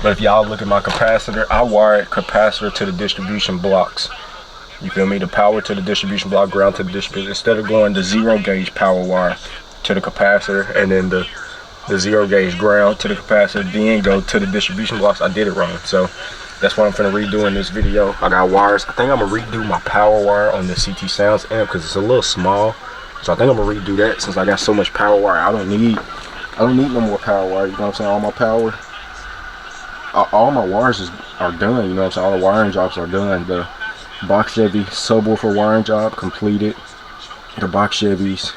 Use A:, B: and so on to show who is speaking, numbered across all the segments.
A: But if y'all look at my capacitor, I wired capacitor to the distribution blocks. You feel me? The power to the distribution block, ground to the distribution. Instead of going the 0 gauge power wire to the capacitor and then the 0 gauge ground to the capacitor, then go to the distribution blocks, I did it wrong. So that's what I'm finna redo in this video. I got wires. I think I'm gonna redo my power wire on the CT Sounds amp because it's a little small. So I think I'm gonna redo that since I got so much power wire. I don't need no more power wire. You know what I'm saying? All my power, all my wires are done. You know what I'm saying? All the wiring jobs are done. The box Chevy subwoofer wiring job completed. The box Chevy's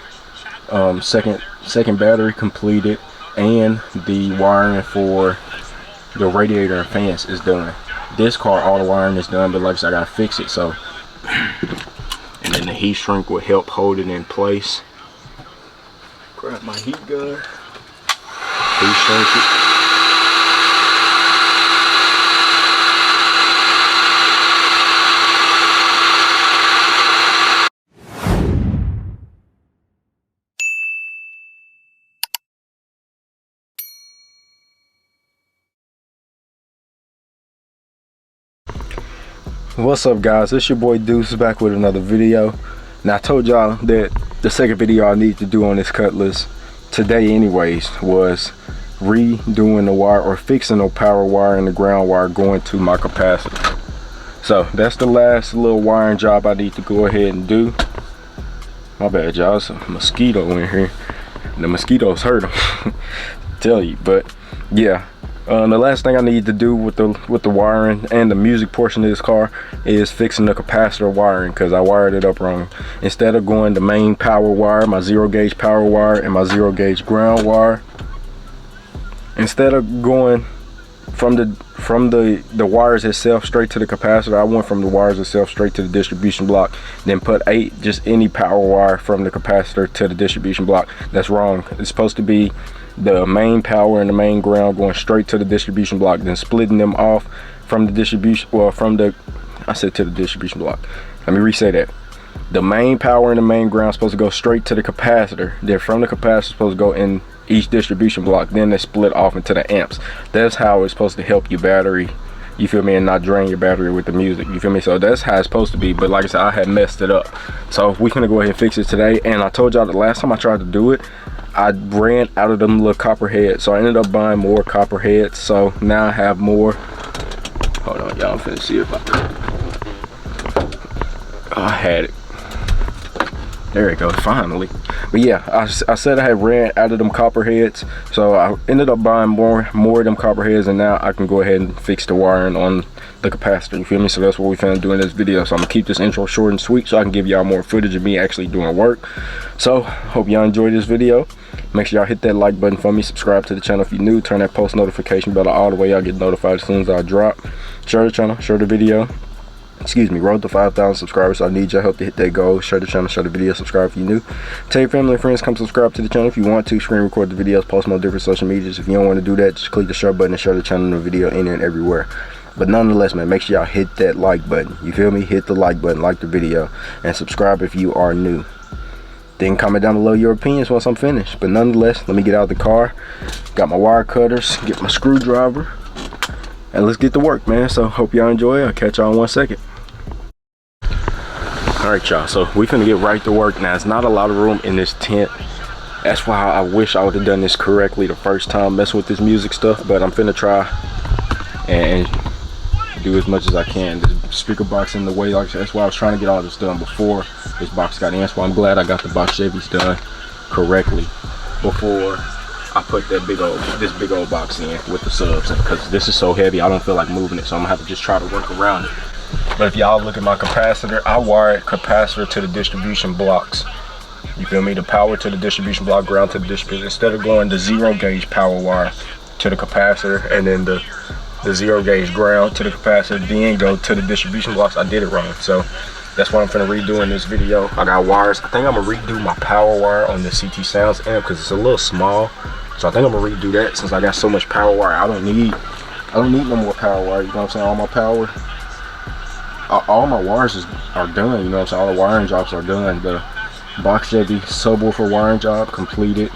A: second battery completed, and the wiring for the radiator and fans is done. This car, all the wiring is done, but like I said, I gotta fix it. So, and then the heat shrink will help hold it in place. Grab my heat gun, heat shrink it. What's up, guys? It's your boy Deuce back with another video. Now I told y'all that the second video I need to do on this Cutlass today anyways was redoing the wire or fixing the power wire and the ground wire going to my capacitor. So that's the last little wiring job I need to go ahead and do. My bad, y'all. There's a mosquito in here. The mosquitoes hurt them. Tell you, but yeah. The last thing I need to do with the wiring and the music portion of this car is fixing the capacitor wiring, because I wired it up wrong. Instead of going the main power wire, my 0 gauge power wire, and my 0 gauge ground wire, instead of going from the wires itself straight to the capacitor, I went from the wires itself straight to the distribution block, then put just any power wire from the capacitor to the distribution block. That's wrong. It's supposed to be the main power and the main ground going straight to the distribution block, then splitting them off from the distribution, well, I said to the distribution block. Let me re-say that. The main power and the main ground supposed to go straight to the capacitor, then from the capacitor supposed to go in each distribution block, then they split off into the amps. That's how it's supposed to help your battery, you feel me, and not drain your battery with the music, you feel me? So that's how it's supposed to be, but like I said, I had messed it up. So we're gonna go ahead and fix it today. And I told y'all the last time I tried to do it, I ran out of them little copper heads, so I ended up buying more copper heads. So now I have more. Hold on, y'all, I'm finna see if I had it. There it goes, finally. But yeah, I said I had ran out of them copper heads, so I ended up buying more of them copper heads, and now I can go ahead and fix the wiring on the capacitor, you feel me? So that's what we finna do in this video. So I'm gonna keep this intro short and sweet so I can give y'all more footage of me actually doing work. So hope y'all enjoyed this video. Make sure y'all hit that like button for me, subscribe to the channel if you're new, turn that post notification bell all the way, y'all get notified as soon as I drop. Share the channel, share the video. Excuse me, road to 5,000 subscribers, so I need your help to hit that goal. Share the channel, share the video, subscribe if you're new. Tell your family and friends, come subscribe to the channel if you want to. Screen record the videos, post them on different social medias. If you don't want to do that, just click the share button and share the channel and the video in and everywhere. But nonetheless, man, make sure y'all hit that like button, you feel me? Hit the like button, like the video, and subscribe if you are new. Then comment down below your opinions once I'm finished. But nonetheless, let me get out of the car, got my wire cutters, get my screwdriver, and let's get to work, man. So hope y'all enjoy. I'll catch y'all in 1 second. Alright, y'all, so we finna get right to work. Now, it's not a lot of room in this tent. That's why I wish I would have done this correctly the first time messing with this music stuff, but I'm finna try and do as much as I can. The speaker box in the way, like that's why I was trying to get all this done before this box got in. That's why I'm glad I got the box Chevys done correctly before I put that this big old box in with the subs, because this is so heavy I don't feel like moving it, so I'm gonna have to just try to work around it. But if y'all look at my capacitor, I wired capacitor to the distribution blocks. You feel me? The power to the distribution block, ground to the distribution. Instead of going the 0 gauge power wire to the capacitor and then the 0 gauge ground to the capacitor, then go to the distribution blocks, I did it wrong. So that's what I'm finna redo in this video. I got wires. I think I'm gonna redo my power wire on the CT Sounds amp because it's a little small. So I think I'm gonna redo that since I got so much power wire. I don't need no more power wire. You know what I'm saying? All my power, all my wires are done. You know what I'm saying? All the wiring jobs are done. The box Chevy subwoofer wiring job completed.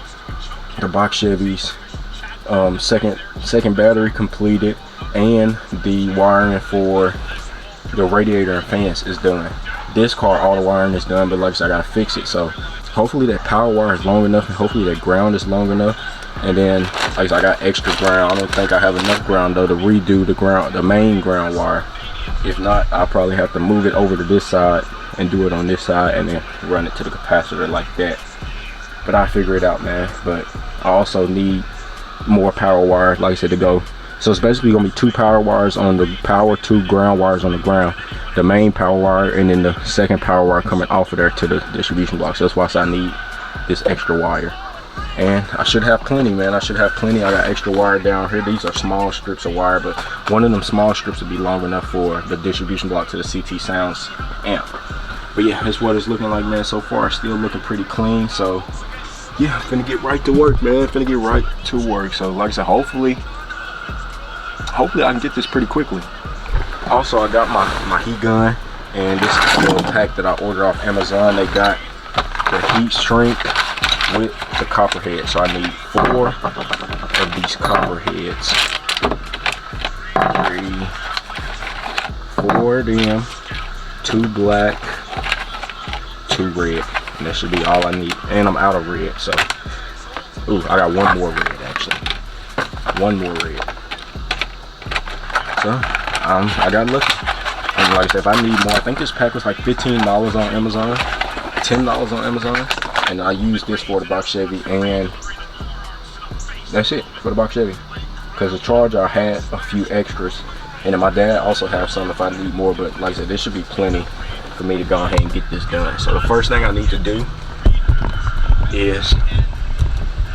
A: The box Chevy's second battery completed. and the wiring for the radiator and fans is done. This car, all the wiring is done, but like I said, I gotta fix it. So hopefully that power wire is long enough, and hopefully that ground is long enough. And then like I said, I got extra ground. I don't think I have enough ground though to redo the ground, the main ground wire. If not, I'll probably have to move it over to this side and do it on this side and then run it to the capacitor like that. But I'll figure it out, man. But I also need more power wires, like I said, to go. So it's basically gonna be 2 power wires on the power, 2 ground wires on the ground, the main power wire, and then the second power wire coming off of there to the distribution box. So that's why I need this extra wire. And I should have plenty, man. I should have plenty. I got extra wire down here. These are small strips of wire, but one of them small strips would be long enough for the distribution block to the CT Sounds amp. But yeah, that's what it's looking like, man. So far, still looking pretty clean. So yeah, I'm finna get right to work, man. Finna get right to work. So like I said, hopefully I can get this pretty quickly. Also, I got my heat gun, and this is a little pack that I ordered off Amazon. They got the heat shrink with the copper head. So I need 4 of these copper heads. 4 of them, 2 black, 2 red. And that should be all I need. And I'm out of red, so. Ooh, I got 1 more red actually. 1 more red. So I got lucky. And like I said, if I need more, I think this pack was like $15 on Amazon, $10 on Amazon. And I used this for the box Chevy, and that's it for the box Chevy. Because the Charger, I had a few extras, and then my dad also have some if I need more. But like I said, this should be plenty for me to go ahead and get this done. So the first thing I need to do is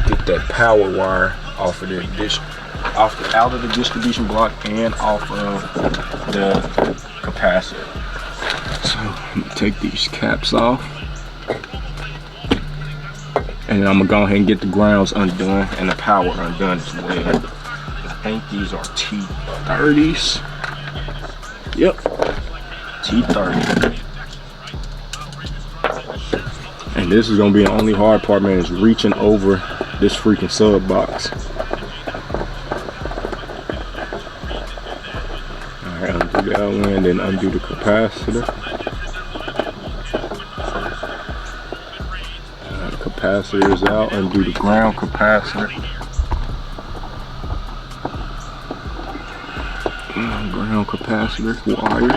A: get that power wire off of the out of the distribution block and off of the capacitor. So I'm gonna take these caps off. And then I'm gonna go ahead and get the grounds undone and the power undone as well. I think these are T30s. Yep, T30. And this is gonna be the only hard part, man, is reaching over this freaking sub box. Alright, undo that one and then undo the capacitor. Capacitor is out, undo the ground capacitor. Ground capacitor wire,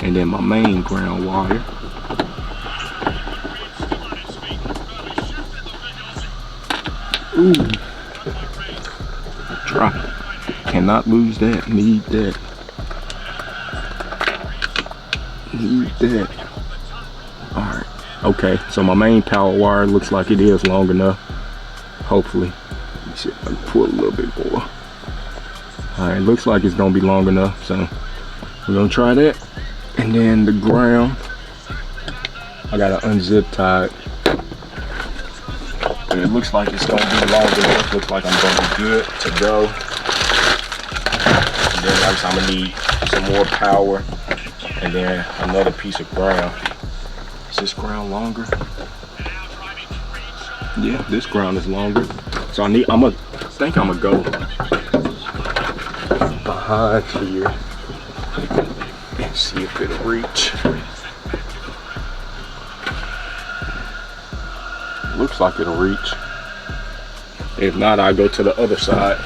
A: and then my main ground wire. Ooh, drop it. Cannot lose that. Need that. Need that. All right. Okay, so my main power wire looks like it is long enough. Hopefully. Let me see if I can pull a little bit more. Alright, looks like it's gonna be long enough, so we're gonna try that. And then the ground, I gotta unzip tie it. But it looks like it's gonna be long enough. Looks like I'm gonna be good to go. And then like I'm gonna need some more power and then another piece of ground. Is this ground longer? Yeah, this ground is longer. So I think I'm gonna go behind here and see if it'll reach. Looks like it'll reach. If not, I'll go to the other side.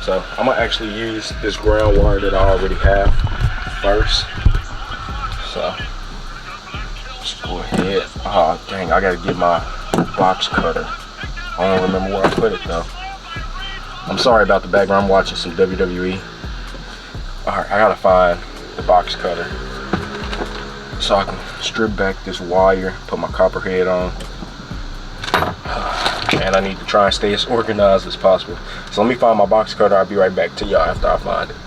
A: So I'm gonna actually use this ground wire that I already have first. So let's go ahead. Oh dang, I gotta get my box cutter. I don't remember where I put it though. I'm sorry about the background. I'm watching some WWE. Alright, I gotta find the box cutter so I can strip back this wire, put my copper head on. And I need to try and stay as organized as possible. So let me find my box cutter. I'll be right back to y'all after I find it.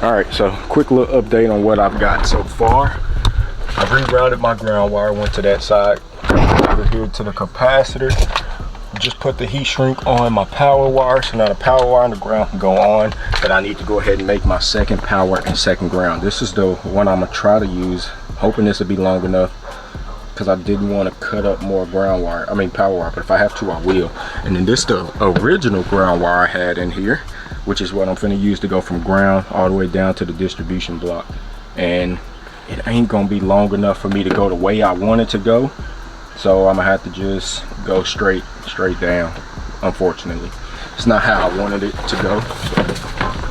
A: Alright, so quick little update on what I've got so far. I've rerouted my ground wire, went to that side, over here to the capacitor. Just put the heat shrink on my power wire, so now the power wire and the ground can go on. But I need to go ahead and make my second power and second ground. This is the one I'm gonna try to use, hoping this will be long enough because I didn't want to cut up more ground wire, I mean power wire, but if I have to I will. And then this the original ground wire I had in here, which is what I'm finna use to go from ground all the way down to the distribution block. And it ain't gonna be long enough for me to go the way I want it to go, so I'm gonna have to just go straight down. Unfortunately, it's not how I wanted it to go,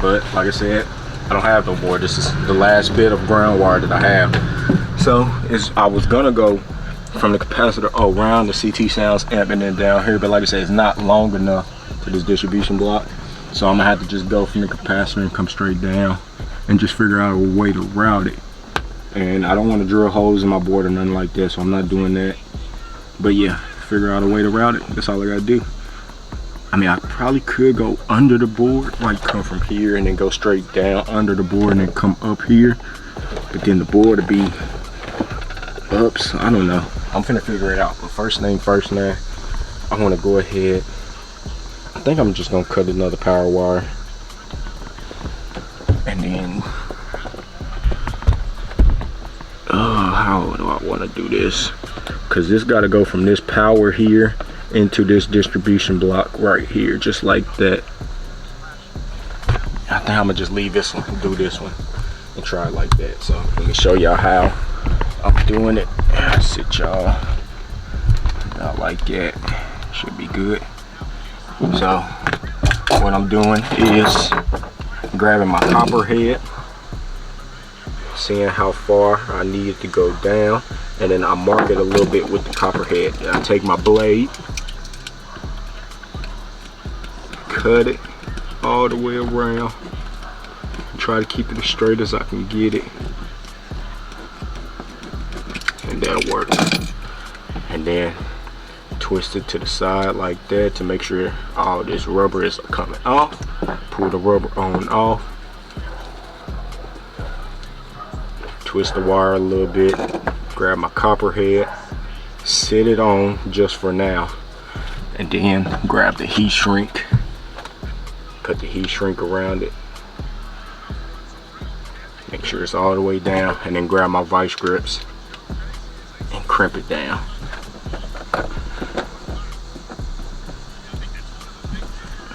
A: but like I said, I don't have no more. This is the last bit of ground wire that I have. So I was gonna go from the capacitor around the CT Sounds amp and then down here, but like I said, it's not long enough to this distribution block, so I'm gonna have to just go from the capacitor and come straight down and just figure out a way to route it. And I don't want to drill holes in my board or nothing like that, so I'm not doing that. But yeah, figure out a way to route it. That's all I gotta do. I mean, I probably could go under the board, like come from here and then go straight down under the board and then come up here, but then the board would be up, so I don't know. I'm finna figure it out. But first thing first, now I want to go ahead, I think I'm just gonna cut another power wire, and then how do I want to do this? Because this got to go from this power here into this distribution block right here, just like that. I think I'm gonna just leave this one and do this one and try it like that. So let me show y'all how I'm doing it. Sit y'all out like that, should be good. So what I'm doing is grabbing my copper head, seeing how far I need it to go down, and then I mark it a little bit with the copper head. Then I take my blade, cut it all the way around, try to keep it as straight as I can get it, and that'll work. And then twist it to the side like that to make sure all this rubber is coming off. Pull the rubber on off, twist the wire a little bit, grab my copper head, set it on just for now, and then grab the heat shrink, put the heat shrink around it, make sure it's all the way down, and then grab my vice grips and crimp it down.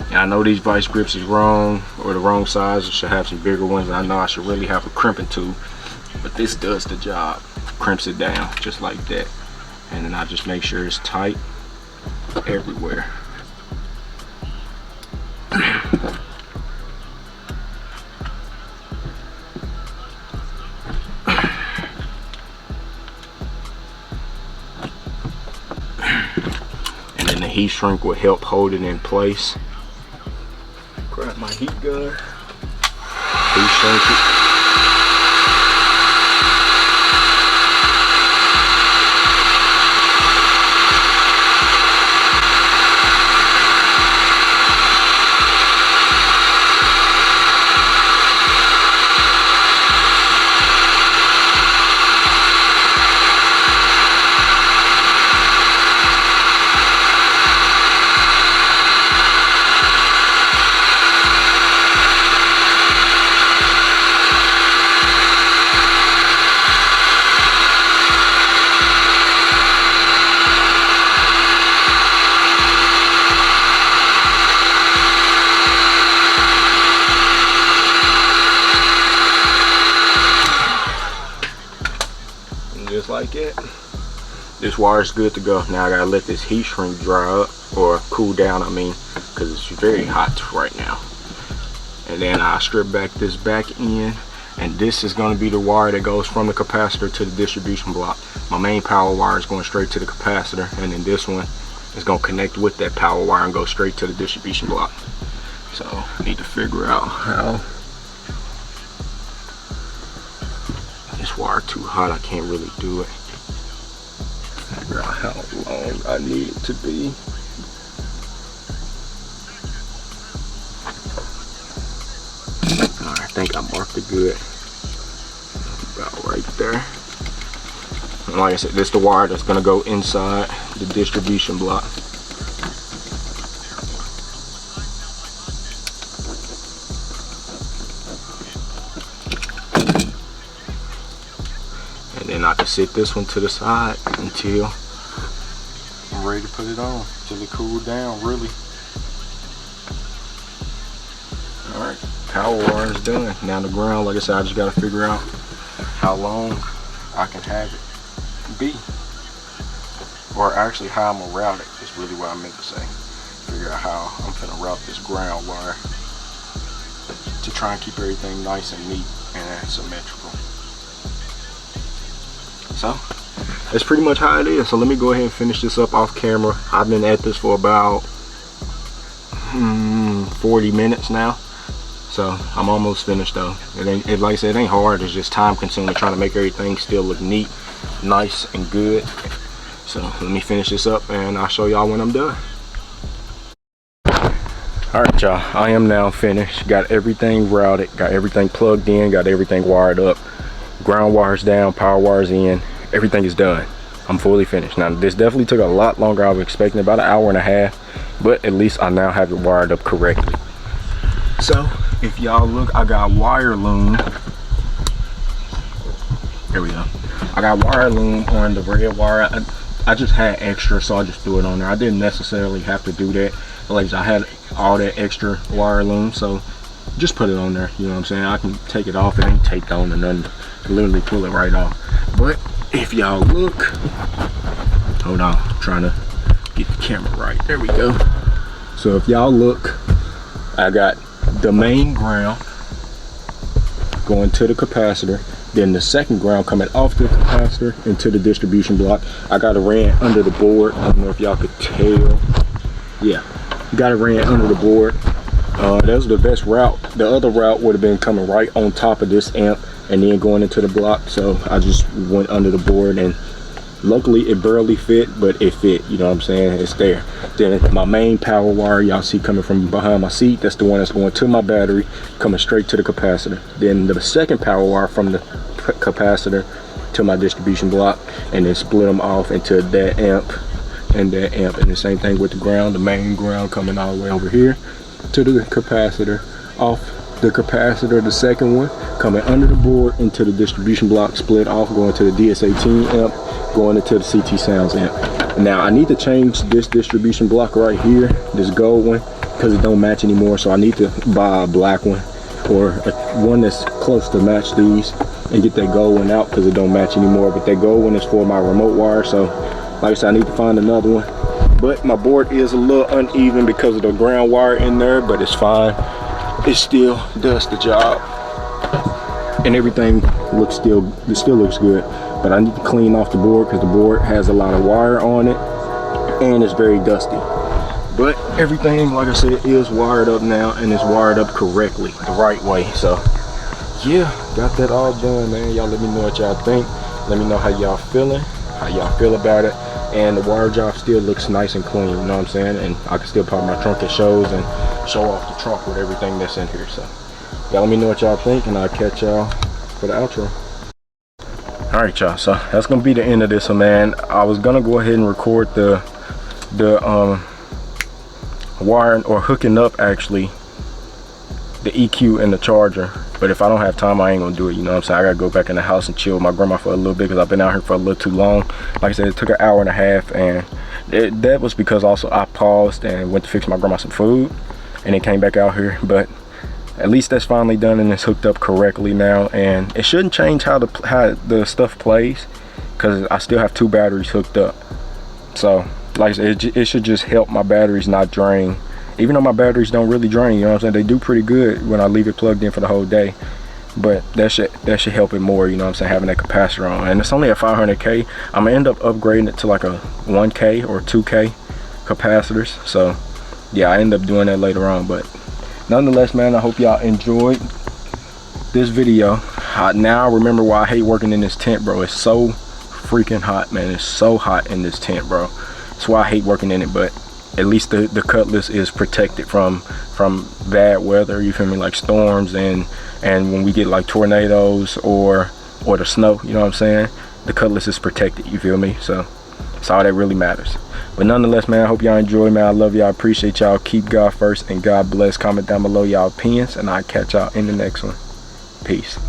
A: And I know these vice grips is wrong, or the wrong size. I should have some bigger ones, and I know I should really have a crimping tool, but this does the job. Crimps it down just like that, and then I just make sure it's tight everywhere. And then the heat shrink will help hold it in place. Grab my heat gun, heat shrink it. Just like it. This wire is good to go. Now I gotta let this heat shrink dry up, or cool down, I mean, because it's very hot right now. And then I strip back this back end, and this is going to be the wire that goes from the capacitor to the distribution block. My main power wire is going straight to the capacitor, and then this one is going to connect with that power wire and go straight to the distribution block. So I need to figure out how. This wire too hot, I can't really do it. Figure out how long I need it to be. Alright, I think I marked it good. About right there. And like I said, this is the wire that's gonna go inside the distribution block. And then I can sit this one to the side until I'm ready to put it on, till it cooled down really. Alright, power wire is done. Now the ground, like I said, I just gotta figure out how long I can have it be. Or actually how I'm gonna route it is really what I meant to say. Figure out how I'm gonna route this ground wire to try and keep everything nice and neat and symmetrical. So that's pretty much how it is. So let me go ahead and finish this up off camera. I've been at this for about 40 minutes now. So I'm almost finished though. It like I said, it ain't hard, it's just time consuming trying to make everything still look neat, nice and good. So let me finish this up and I'll show y'all when I'm done. Alright y'all, I am now finished. Got everything routed, got everything plugged in, got everything wired up. Ground wires down, power wires in, everything is done. I'm fully finished. Now this definitely took a lot longer. I was expecting about an hour and a half, but at least I now have it wired up correctly. So if y'all look, I got wire loom. There we go. I got wire loom on the red wire. I just had extra, so I just threw it on there. I didn't necessarily have to do that. Like I had all that extra wire loom, so just put it on there. You know what I'm saying? I can take it off. It ain't taped on or nothing. Literally pull it right off. But if y'all look, hold on, I'm trying to get the camera right. There we go. So if y'all look, I got the main ground going to the capacitor, then the second ground coming off the capacitor into the distribution block. I got it ran under the board. I don't know if y'all could tell. Yeah, got it ran under the board. That was the best route. The other route would have been coming right on top of this amp and then going into the block. So I just went under the board, and luckily it barely fit, but it fit. You know what I'm saying? It's there. Then my main power wire, y'all see coming from behind my seat, that's the one that's going to my battery, coming straight to the capacitor. Then the second power wire from the capacitor to my distribution block, and then split them off into that amp and that amp. And the same thing with the ground, the main ground coming all the way over here to the capacitor, off the capacitor, the second one coming under the board into the distribution block, split off, going to the DS18 amp, going into the CT Sounds amp. Now I need to change this distribution block right here, this gold one, because it don't match anymore. So I need to buy a black one or one that's close to match these and get that gold one out, because it don't match anymore. But that gold one is for my remote wire, so like I said, I need to find another one. But my board is a little uneven because of the ground wire in there, but it's fine. It still does the job, and everything looks still looks good. But I need to clean off the board because the board has a lot of wire on it and it's very dusty. But everything, like I said, is wired up now, and it's wired up correctly, the right way. So yeah, got that all done, man. Y'all let me know what y'all think. Let me know how y'all feeling, how y'all feel about it. And the wire job still looks nice and clean, you know what I'm saying? And I can still pop my trunk at shows and show off the trunk with everything that's in here. So y'all let me know what y'all think, and I'll catch y'all for the outro. All right, y'all, so that's gonna be the end of this one, man. I was gonna go ahead and record the wiring, or hooking up actually, the EQ and the charger, but if I don't have time, I ain't gonna do it. You know what I'm saying? I gotta go back in the house and chill with my grandma for a little bit, because I've been out here for a little too long. Like I said, it took an hour and a half, and that was because also I paused and went to fix my grandma some food and then came back out here. But at least that's finally done, and it's hooked up correctly now, and it shouldn't change how the stuff plays, because I still have 2 batteries hooked up. So like I said, it should just help my batteries not drain. Even though my batteries don't really drain, you know what I'm saying? They do pretty good when I leave it plugged in for the whole day. But that should help it more, you know what I'm saying, having that capacitor on. And it's only at 500K. I'm gonna end up upgrading it to like a 1K or 2K capacitors. So yeah, I end up doing that later on. But nonetheless, man, I hope y'all enjoyed this video. Now I remember why I hate working in this tent, bro. It's so freaking hot, man. It's so hot in this tent, bro. That's why I hate working in it. But at least the Cutlass is protected from bad weather, you feel me, like storms, and when we get like tornadoes or the snow, you know what I'm saying, the Cutlass is protected, you feel me. So it's all that really matters. But nonetheless, man, I hope y'all enjoy, man. I love y'all, appreciate y'all. Keep God first and God bless. Comment down below y'all opinions, and I'll catch y'all in the next one. Peace.